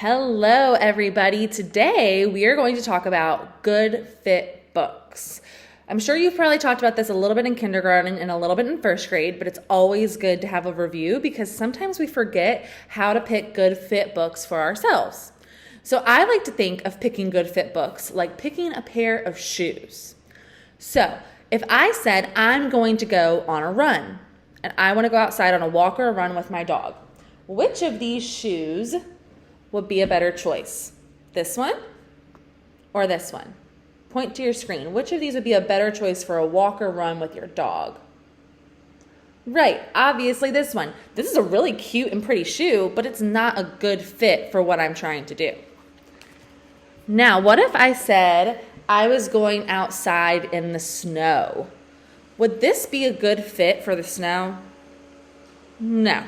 Hello, everybody. Today, we are going to talk about good fit books. I'm sure you've probably talked about this a little bit in kindergarten and a little bit in first grade, but it's always good to have a review because sometimes we forget how to pick good fit books for ourselves. So I like to think of picking good fit books like picking a pair of shoes. So if I said I'm going to go on a run and I want to go outside on a walk or a run with my dog, which of these shoes would be a better choice? This one or this one? Point to your screen. Which of these would be a better choice for a walk or run with your dog? Right, obviously this one. This is a really cute and pretty shoe, but it's not a good fit for what I'm trying to do. Now, what if I said I was going outside in the snow? Would this be a good fit for the snow? No,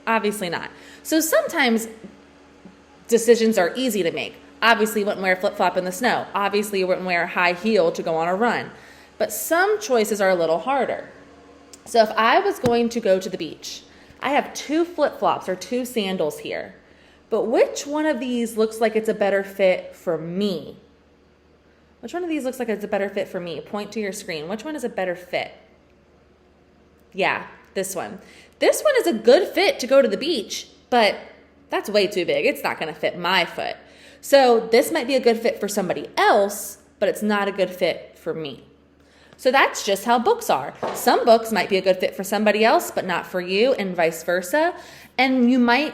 obviously not. So sometimes decisions are easy to make. Obviously, you wouldn't wear a flip-flop in the snow. Obviously, you wouldn't wear a high heel to go on a run. But some choices are a little harder. So if I was going to go to the beach, I have 2 flip-flops or 2 sandals here. But which one of these looks like it's a better fit for me? Which one of these looks like it's a better fit for me? Point to your screen. Which one is a better fit? Yeah, this one. This one is a good fit to go to the beach, but that's way too big. It's not going to fit my foot. So this might be a good fit for somebody else, but it's not a good fit for me. So that's just how books are. Some books might be a good fit for somebody else, but not for you, and vice versa. And you might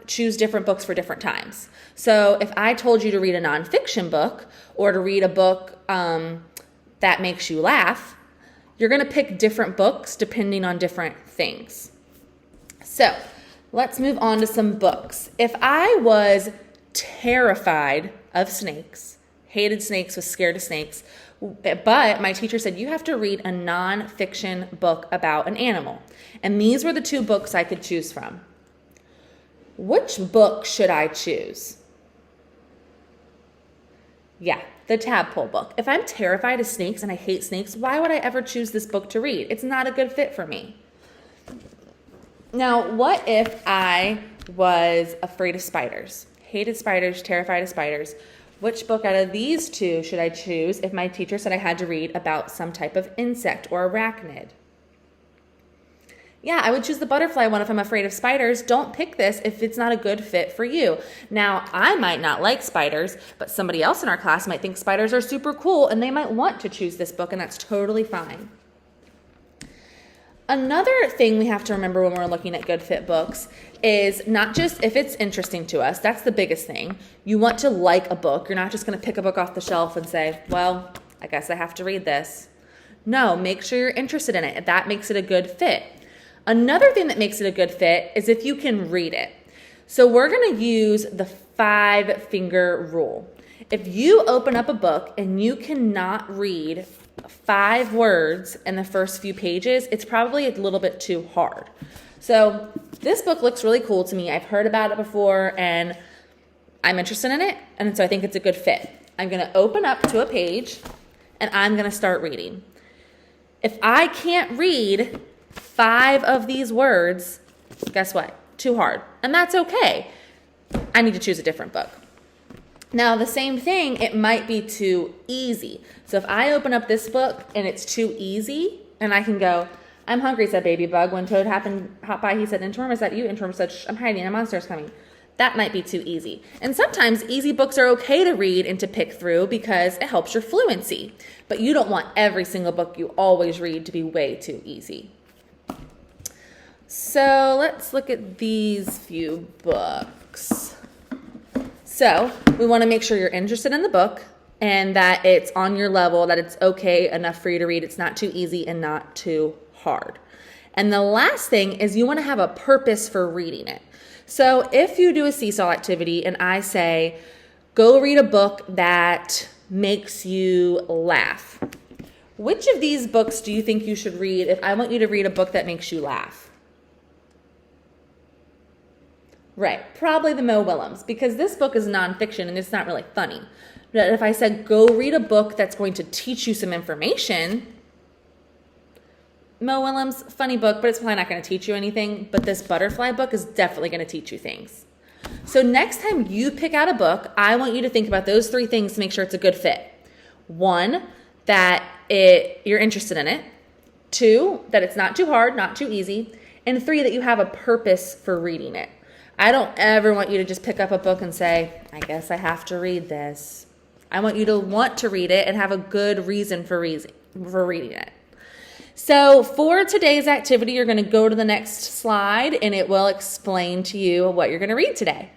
choose different books for different times. So if I told you to read a nonfiction book or to read a book that makes you laugh, you're going to pick different books depending on different things. So let's move on to some books. If I was terrified of snakes, hated snakes, was scared of snakes, but my teacher said you have to read a nonfiction book about an animal. And these were the 2 books I could choose from. Which book should I choose? Yeah, the Tadpole book. If I'm terrified of snakes and I hate snakes, why would I ever choose this book to read? It's not a good fit for me. Now, what if I was afraid of spiders? Hated spiders, terrified of spiders. Which book out of these 2 should I choose if my teacher said I had to read about some type of insect or arachnid? Yeah, I would choose the butterfly one if I'm afraid of spiders. Don't pick this if it's not a good fit for you. Now, I might not like spiders, but somebody else in our class might think spiders are super cool and they might want to choose this book, and that's totally fine. Another thing we have to remember when we're looking at good fit books is not just if it's interesting to us. That's the biggest thing. You want to like a book. You're not just going to pick a book off the shelf and say, well, I guess I have to read this. No, make sure you're interested in it. That makes it a good fit. Another thing that makes it a good fit is if you can read it. So we're going to use the 5-finger rule. If you open up a book and you cannot read 5 words in the first few pages, it's probably a little bit too hard. So this book looks really cool to me. I've heard about it before and I'm interested in it, and so I think it's a good fit. I'm going to open up to a page and I'm going to start reading. If I can't read 5 of these words, guess what? Too hard. And that's okay. I need to choose a different book. Now, the same thing, it might be too easy. So if I open up this book and it's too easy, and I can go, I'm hungry, said Baby Bug. When Toad hopped by, he said, Inchworm, is that you? Inchworm said, shh, I'm hiding, a monster is coming. That might be too easy. And sometimes easy books are okay to read and to pick through because it helps your fluency. But you don't want every single book you always read to be way too easy. So let's look at these few books. So we want to make sure you're interested in the book and that it's on your level, that it's okay enough for you to read. It's not too easy and not too hard. And the last thing is you want to have a purpose for reading it. So if you do a seesaw activity and I say, go read a book that makes you laugh, which of these books do you think you should read if I want you to read a book that makes you laugh? Right, probably the Mo Willems, because this book is nonfiction and it's not really funny. But if I said, go read a book that's going to teach you some information, Mo Willems, funny book, but it's probably not going to teach you anything. But this butterfly book is definitely going to teach you things. So next time you pick out a book, I want you to think about those 3 things to make sure it's a good fit. 1, that you're interested in it. 2, that it's not too hard, not too easy. And 3, that you have a purpose for reading it. I don't ever want you to just pick up a book and say, I guess I have to read this. I want you to want to read it and have a good reason for reading it. So for today's activity, you're going to go to the next slide and it will explain to you what you're going to read today.